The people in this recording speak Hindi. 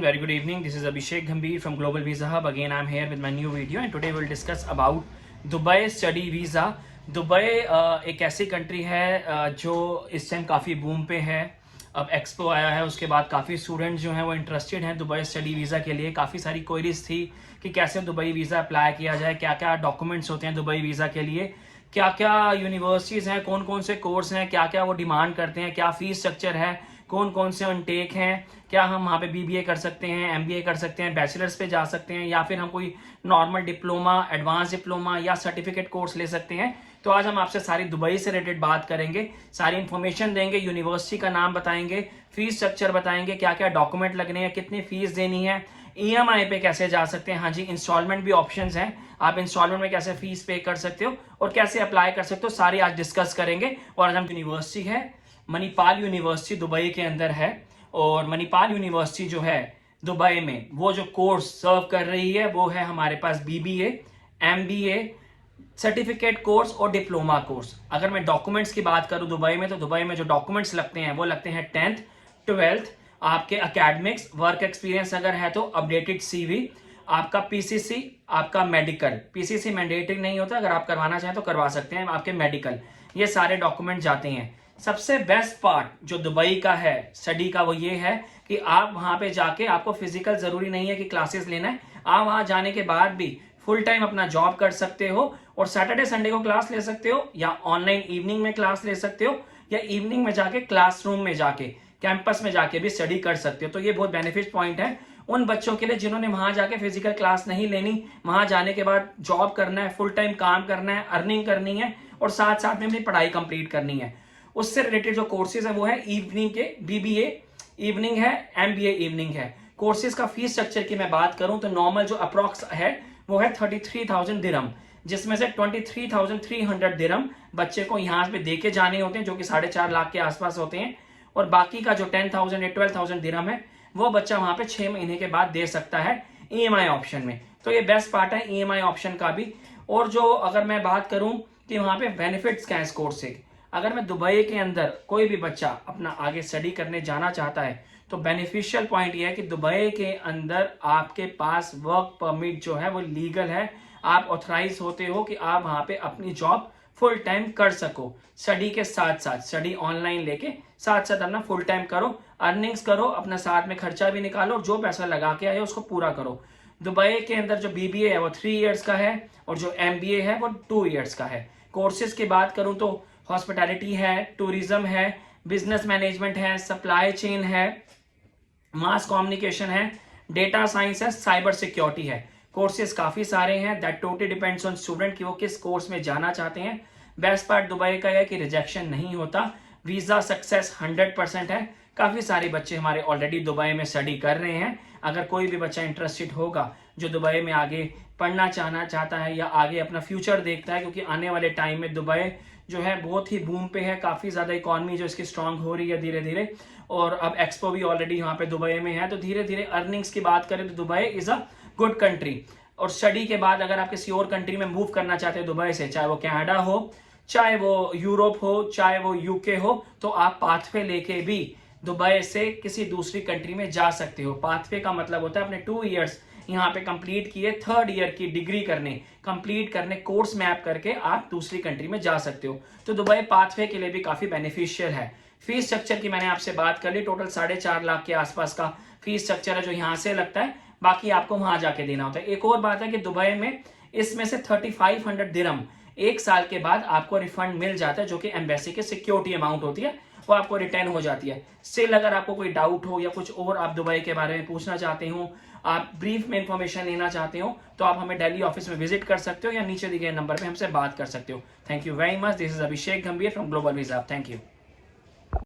Very good evening. This is Abhishek Gambhir from Global Visa Hub. Again, I'm here with my new video, and today we'll discuss about Dubai Study Visa. Dubai एक ऐसी कंट्री है जो इस टाइम काफ़ी बूम पे है. अब एक्सपो आया है, उसके बाद काफ़ी स्टूडेंट्स जो हैं वो इंटरेस्टेड हैं दुबई स्टडी वीज़ा के लिए. काफ़ी सारी क्वेरीज थी कि कैसे दुबई वीज़ा अप्लाई किया जाए, क्या क्या डॉक्यूमेंट्स होते हैं दुबई वीज़ा के लिए, क्या क्या यूनिवर्सिटीज़ हैं, कौन कौन से कोर्स हैं, क्या क्या वो डिमांड करते हैं, क्या फीस स्ट्रक्चर है, कौन कौन से अनटेक हैं, क्या हम वहाँ पे बीबीए कर सकते हैं, एमबीए कर सकते हैं, बैचलर्स पे जा सकते हैं, या फिर हम कोई नॉर्मल डिप्लोमा, एडवांस डिप्लोमा या सर्टिफिकेट कोर्स ले सकते हैं. तो आज हम आपसे सारी दुबई से रिलेटेड बात करेंगे, सारी इन्फॉर्मेशन देंगे, यूनिवर्सिटी का नाम बताएंगे, फीस स्ट्रक्चर बताएंगे, क्या क्या डॉक्यूमेंट लगने हैं, कितनी फीस देनी है, ईएमआई पे कैसे जा सकते हैं. हाँ जी, इंस्टॉलमेंट भी ऑप्शंस हैं, आप इंस्टॉलमेंट में कैसे फीस पे कर सकते हो और कैसे अप्लाई कर सकते हो, सारी आज डिस्कस करेंगे. और आज हम यूनिवर्सिटी है मणिपाल यूनिवर्सिटी दुबई के अंदर है, और मणिपाल यूनिवर्सिटी जो है दुबई में वो जो कोर्स सर्व कर रही है वो है हमारे पास बीबीए, एमबीए, सर्टिफिकेट कोर्स और डिप्लोमा कोर्स. अगर मैं डॉक्यूमेंट्स की बात करूं दुबई में, तो दुबई में जो डॉक्यूमेंट्स लगते हैं वो लगते हैं 10th 12th, आपके एकेडमिक्स, वर्क एक्सपीरियंस अगर है तो अपडेटेड सीवी, आपका पीसीसी, आपका मेडिकल. पीसीसी मैंडेटरी नहीं होता, अगर आप करवाना चाहें तो करवा सकते हैं, आपके मेडिकल, ये सारे डॉक्यूमेंट जाते हैं. सबसे बेस्ट पार्ट जो दुबई का है स्टडी का वो ये है कि आप वहां पे जाके, आपको फिजिकल जरूरी नहीं है कि क्लासेस लेना है, आप वहां जाने के बाद भी फुल टाइम अपना जॉब कर सकते हो और सैटरडे संडे को क्लास ले सकते हो, या ऑनलाइन इवनिंग में क्लास ले सकते हो, या इवनिंग में जाके क्लासरूम में जाके कैंपस में जाके भी स्टडी कर सकते हो. तो ये बहुत बेनिफिट पॉइंट है उन बच्चों के लिए जिन्होंने वहां जाके फिजिकल क्लास नहीं लेनी, वहां जाने के बाद जॉब करना है, फुल टाइम काम करना है, अर्निंग करनी है और साथ साथ में अपनी पढ़ाई कंप्लीट करनी है. उससे रिलेटेड जो कोर्सेज है वो है इवनिंग के, बीबीए इवनिंग है, एमबीए इवनिंग है. कोर्सेज का फीस स्ट्रक्चर की मैं बात करूं तो नॉर्मल जो अप्रॉक्स है वो है 33,000 दिरहम, जिसमें से 23,300 दिरहम बच्चे को यहाँ पे दे के जाने होते हैं, जो कि 4.5 लाख के आसपास होते हैं, और बाकी का जो 10,000 या 12,000 दिरहम है वो बच्चा वहां पे 6 महीने के बाद दे सकता है ईएमआई ऑप्शन में. तो ये बेस्ट पार्ट है ईएमआई ऑप्शन का भी. और जो अगर मैं बात करूं कि वहां पे बेनिफिट्स क्या है इस कोर्स से, अगर मैं दुबई के अंदर कोई भी बच्चा अपना आगे स्टडी करने जाना चाहता है तो बेनिफिशियल पॉइंट ये है कि दुबई के अंदर आपके पास वर्क परमिट जो है वो लीगल है, आप ऑथराइज होते हो कि आप वहां पे अपनी जॉब फुल टाइम कर सको, स्टडी के साथ साथ, स्टडी ऑनलाइन लेके साथ साथ अपना फुल टाइम करो, अर्निंग्स करो, अपना साथ में खर्चा भी निकालो, जो पैसा लगा के आए उसको पूरा करो. दुबई के अंदर जो बीबीए है वो 3 ईयर्स का है और जो एमबीए है वो 2 ईयर्स का है. कोर्सेज की बात करूं तो हॉस्पिटैलिटी है, टूरिज्म है, बिजनेस मैनेजमेंट है, सप्लाई चेन है, मास कम्युनिकेशन है, डेटा साइंस है, साइबर सिक्योरिटी है. कोर्सेज काफी सारे हैं, that totally depends on student कि वो किस कोर्स में जाना चाहते हैं. बेस्ट पार्ट दुबई का है कि रिजेक्शन नहीं होता, वीजा सक्सेस 100% है. काफी सारे बच्चे हमारे ऑलरेडी दुबई में स्टडी कर रहे हैं. अगर कोई भी बच्चा इंटरेस्टेड होगा जो दुबई में आगे पढ़ना चाहता है या आगे अपना फ्यूचर देखता है, क्योंकि आने वाले टाइम में दुबई जो है बहुत ही बूम पे है, काफी ज्यादा इकोनॉमी जो इसकी स्ट्रांग हो रही है धीरे धीरे, और अब एक्सपो भी ऑलरेडी यहाँ पे दुबई में है. तो धीरे धीरे अर्निंग्स की बात करें तो Dubai is a good country. और स्टडी के बाद अगर आप किसी और कंट्री में मूव करना चाहते हैं दुबई से, चाहे वो कनाडा हो, चाहे वो यूरोप हो, चाहे वो यूके हो, तो आप पाथवे लेके भी दुबई से किसी दूसरी कंट्री में जा सकते हो. पाथवे का मतलब होता है अपने 2 ईयर्स यहाँ पे कंप्लीट किए, 3rd ईयर की डिग्री कंप्लीट करने, कोर्स मैप करके आप दूसरी कंट्री में जा सकते हो. तो दुबई पाथवे के लिए भी काफी बेनिफिशियल है. फीस स्ट्रक्चर की मैंने आपसे बात कर ली, टोटल 4.5 लाख के आसपास का फीस स्ट्रक्चर है जो यहाँ से लगता है, बाकी आपको वहां जाके देना होता है. एक और बात है कि दुबई में इसमें से 3500 दिरहम 1 साल के बाद आपको रिफंड मिल जाता है, जो कि एम्बेसी की सिक्योरिटी अमाउंट होती है, वो आपको रिटर्न हो जाती है. स्टिल अगर आपको कोई डाउट हो या कुछ और आप दुबई के बारे में पूछना चाहते हो, आप ब्रीफ में इंफॉर्मेशन लेना चाहते हो, तो आप हमें दिल्ली ऑफिस में विजिट कर सकते हो या नीचे दिए गए नंबर पे हमसे बात कर सकते हो. Thank you very much. This is Abhishek Gambhir from global visa. Thank you.